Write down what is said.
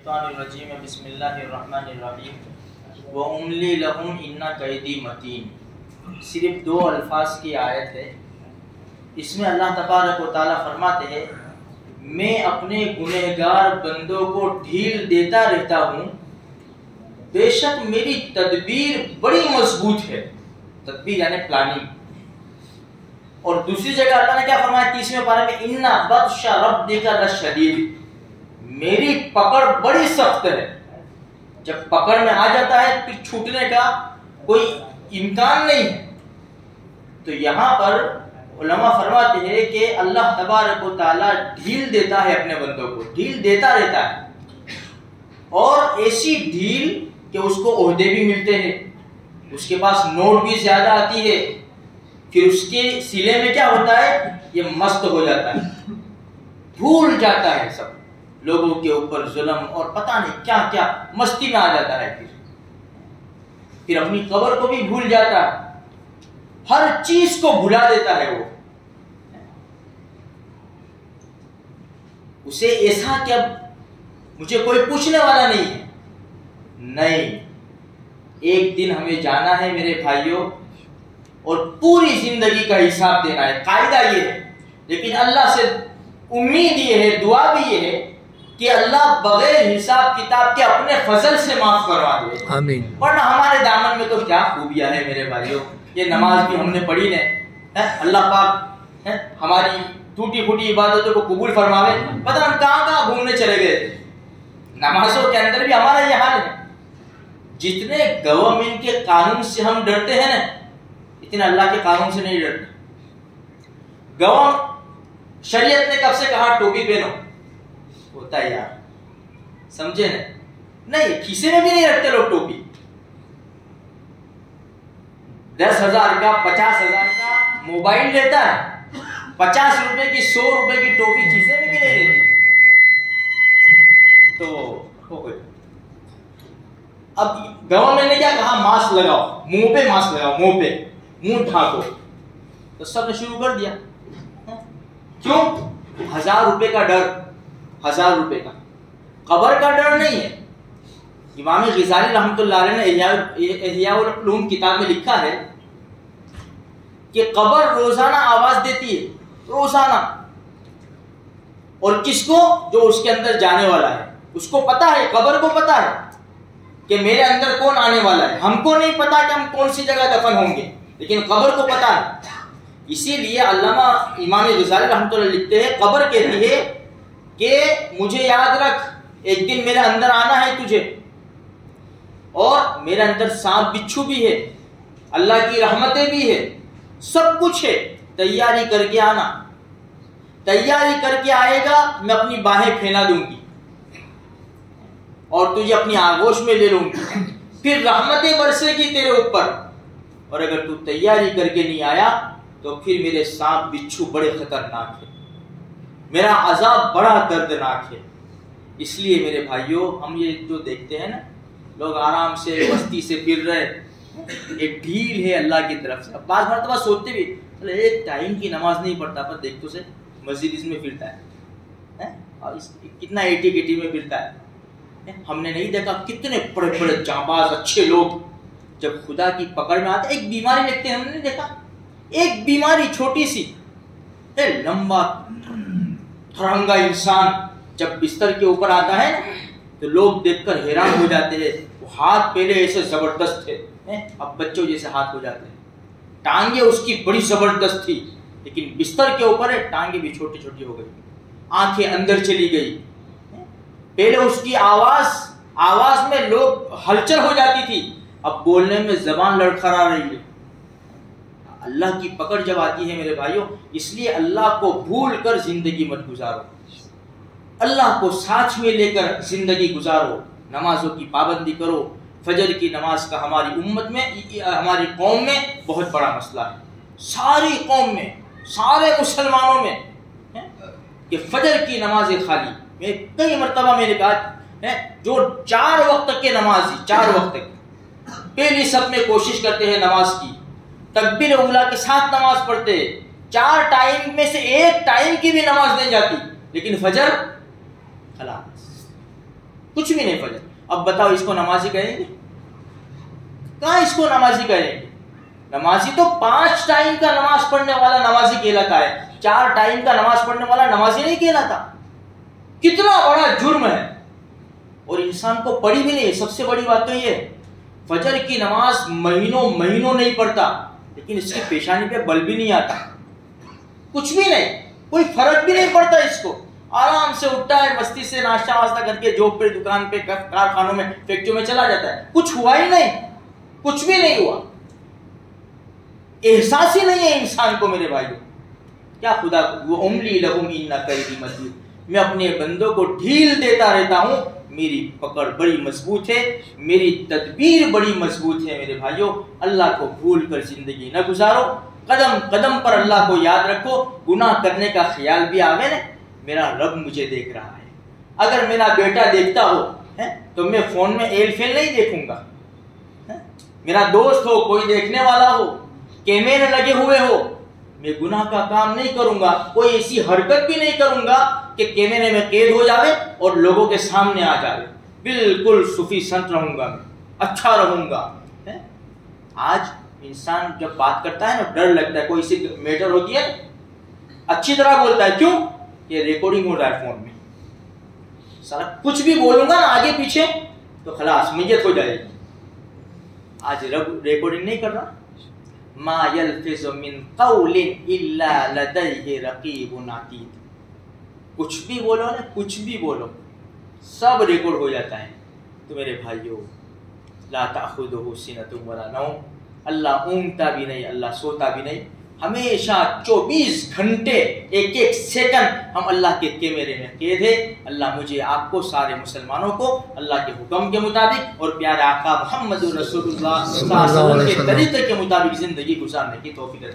الشیطان الرجیم بسم اللہ الرحمن الرحیم وَأُمْلِي لَهُمْ إِنَّ كَيْدِي مَتِينٌ. صرف 2 الفاظ کی آیت ہے. اس میں اللہ تبارک و تعالیٰ فرماتے ہیں میں اپنے گنہگار بندوں کو ڈھیل دیتا رہتا ہوں، بے شک میری تدبیر بڑی مضبوط ہے. تدبیر یعنی پلاننگ. اور دوسری جگہ اللہ نے کیا فرمایا 30ویں پارے میں اِنَّ بَطْشَ رَبِّكَ لَشَدِيدٌ، میری پکڑ بڑی سخت ہے. جب پکڑ میں آ جاتا ہے پھر چھوٹنے کا کوئی امکان نہیں ہے. تو یہاں پر علماء فرماتے ہیں کہ اللہ تبارک و تعالیٰ ڈھیل دیتا ہے اپنے بندوں کو، ڈھیل دیتا رہتا ہے، اور ایسی ڈھیل کہ اس کو عہدے بھی ملتے ہیں، اس کے پاس نوٹ بھی زیادہ آتی ہے، پھر اس کے سینے میں کیا ہوتا ہے، یہ مست ہو جاتا ہے، بھول جاتا ہے سب لوگوں کے اوپر ظلم اور پتہ نہیں کیا کیا، مستی میں آ جاتا ہے. پھر اپنی قبر کو بھی بھول جاتا ہے، ہر چیز کو بھلا دیتا ہے. وہ اسے ایسا کہ اب مجھے کوئی پوچھنے والا نہیں ہے. نہیں، ایک دن ہمیں جانا ہے میرے بھائیوں، اور پوری زندگی کا حساب دینا ہے. قاعدہ یہ ہے، لیکن اللہ سے امید یہ ہے، دعا بھی یہ ہے کہ اللہ بغیر حساب کتاب کے اپنے فضل سے معاف کروا دے. آمین. ورنہ ہمارے دامن میں تو کیا خوبیاں ہیں میرے بھائیوں. یہ نماز بھی ہم نے پڑھی نے، اللہ پاک ہماری ٹوٹی پھوٹی عبادتوں کو قبول فرماوے. پتہ ہم کہاں کہاں گھومنے چلے گئے تھے. نمازوں کے اندر بھی ہمارا یہ حال ہے. جتنے گورنمنٹ کے قانون سے ہم ڈرتے ہیں نا، اتنا اللہ کے قانون سے نہیں ڈرتے. شریعت نے کب سے کہا ٹوپی پہنو؟ ہوتا ہے یار، سمجھے نہیں، کھیسے میں بھی نہیں رکھتے لوگ ٹوپی. 10,000 کا 50,000 کا موبائل لیتا ہے، 50 روپے کی 100 روپے کی ٹوپی کھیسے میں بھی نہیں رہتی. تو ہو گئے. اب گورنمنٹ نے کیا کہا، ماسک لگاؤ، منہ پہ ماسک لگاؤ، منہ پہ منہ ڈھانکو. تو سب نے شروع کر دیا. کیوں؟ 1000 روپے کا ڈر. 1000 روپے کا. قبر کا ڈر نہیں ہے. امام غزالی رحمۃ اللہ علیہ نے احیاء العلوم کتاب میں لکھا ہے کہ قبر روزانہ آواز دیتی ہے، روزانہ. اور کس کو؟ جو اس کے اندر جانے والا ہے. اس کو پتا ہے، قبر کو پتا ہے کہ میرے اندر کون آنے والا ہے. ہم کو نہیں پتا کہ ہم کون سی جگہ دفن ہوں گے، لیکن قبر کو پتا ہے. اسی لیے علامہ امام غزالی رحمۃ اللہ لکھتے ہیں قبر کہتی ہے کہ مجھے یاد رکھ، ایک دن میرے اندر آنا ہے تجھے، اور میرے اندر سانپ بچھو بھی ہے، اللہ کی رحمتیں بھی ہے، سب کچھ ہے. تیاری کر کے آنا. تیاری کر کے آئے گا، میں اپنی باہیں پھیلا دوں گی اور تجھے اپنی آغوش میں لے لوں گی، پھر رحمتیں برسے گی تیرے اوپر. اور اگر تو تیاری کر کے نہیں آیا تو پھر میرے سانپ بچھو بڑے خطرناک ہے، میرا عذاب بڑا دردناک ہے. اس لیے میرے بھائیوں، ہم یہ جو دیکھتے ہیں نا، لوگ آرام سے مستی سے پھر رہے، ایک ڈھیل ہے اللہ کی طرف سے. بعض مرتبہ سوچتے بھی ایک ٹائم کی نماز نہیں پڑھتا، پر دیکھ تو سے مسجد اس میں پھرتا ہے، اور کتنا ایٹی میں پھرتا ہے. ہم نے نہیں دیکھا کتنے بڑے بڑے جانباز اچھے لوگ جب خدا کی پکڑ میں آتے، ایک بیماری لکھتے ہیں، ہم نے نہیں دیکھا، ایک بیماری چھوٹی سی، لمبا تھرنگا انسان جب بستر کے اوپر آتا ہے تو لوگ دیکھ کر حیران ہو جاتے ہیں. وہ ہاتھ پہلے ایسے زبردست تھے، اب بچوں جیسے ہاتھ ہو جاتے ہیں. ٹانگیں اس کی بڑی زبردست تھی، لیکن بستر کے اوپر ٹانگیں بھی چھوٹی چھوٹی ہو گئی، آنکھیں اندر چلی گئی. پہلے اس کی آواز میں لوگ ہلچل ہو جاتی تھی، اب بولنے میں زبان لڑکھڑا رہی ہے. اللہ کی پکڑ جب آتی ہے میرے بھائیوں، اس لیے اللہ کو بھول کر زندگی مت گزارو، اللہ کو ساتھ میں لے کر زندگی گزارو. نمازوں کی پابندی کرو. فجر کی نماز کا ہماری امت میں، ہماری قوم میں بہت بڑا مسئلہ ہے. ساری قوم میں، سارے مسلمانوں میں کہ فجر کی نماز خالی. میں کئی مرتبہ میں نے کہا جو 4 وقت کے نمازی، 4 وقت کے پہلی سب میں کوشش کرتے ہیں نماز کی، تکبیر اولیٰ کے ساتھ نماز پڑھتے ہیں، 4 ٹائم میں سے 1 ٹائم کی بھی نماز نہیں جاتی، لیکن فجر خلاص کچھ بھی نہیں فجر. اب بتاؤ اس کو نمازی کہیں گے؟ کہاں اس کو نمازی کہیں گے؟ نمازی تو 5 ٹائم کا نماز پڑھنے والا نمازی کہلاتا ہے، 4 ٹائم کا نماز پڑھنے والا نمازی نہیں کہلاتا. کتنا بڑا جرم ہے، اور انسان کو پڑھی بھی نہیں. سب سے بڑی بات تو یہ، فجر کی نماز مہینوں مہینوں نہیں پڑھتا، لیکن اس کی پیشانی پہ بل بھی نہیں آتا، کچھ بھی نہیں، کوئی فرق بھی نہیں پڑتا اس کو. آرام سے اٹھتا ہے، مستی سے ناشتہ واشتہ کر کے جاب پہ، دکان پہ، کارخانوں میں، فیکٹریوں میں چلا جاتا ہے. کچھ ہوا ہی نہیں، کچھ بھی نہیں ہوا. احساس ہی نہیں ہے انسان کو. میرے بھائیوں، کیا خدا وہ املی لہم ان کیدی متین، میں اپنے بندوں کو ڈھیل دیتا رہتا ہوں، میری پکڑ بڑی مضبوط ہے، میری تدبیر بڑی مضبوط ہے. میرے بھائیوں، اللہ کو بھول کر زندگی نہ گزارو، قدم قدم پر اللہ کو یاد رکھو. گناہ کرنے کا خیال بھی آوے نا، میرا رب مجھے دیکھ رہا ہے. اگر میرا بیٹا دیکھتا ہو تو میں فون میں ایل فیل نہیں دیکھوں گا. میرا دوست ہو، کوئی دیکھنے والا ہو، کیمرے لگے ہوئے ہو، میں گناہ کا کام نہیں کروں گا. کوئی ایسی حرکت بھی نہیں کروں گا کہ کیمرے میں قید ہو جاوے اور لوگوں کے سامنے آ جاوے. بالکل صوفی سنت رہوں گا، میں اچھا رہوں گا. آج انسان جب بات کرتا ہے نا، ڈر لگتا ہے. کوئی سی میٹر ہوتی ہے اچھی طرح بولتا ہے، کیوں؟ کہ ریکارڈنگ ہو رہا ہے فون میں. سارا کچھ بھی بولوں گا نا آگے پیچھے تو خلاص میت ہو جائے گی. آج رب ریکارڈنگ نہیں کر رہا. ما یلفظ من قول الا لدیہ رقیب عتید. کچھ بھی بولو نا، کچھ بھی بولو، سب ریکارڈ ہو جاتا ہے. تو میرے بھائیو، لا تأخذہ سنۃ ولا نوم، اللہ اونگتا بھی نہیں، اللہ سوتا بھی نہیں. ہمیشہ 24 گھنٹے 1 سیکنڈ ہم اللہ کے کیمرے میں قید ہے. اللہ مجھے، آپ کو، سارے مسلمانوں کو اللہ کے حکم کے مطابق اور پیارے آقا محمد رسول اللہ صلی اللہ علیہ وسلم کے طریقے کے مطابق زندگی گزارنے کی توفیق دے.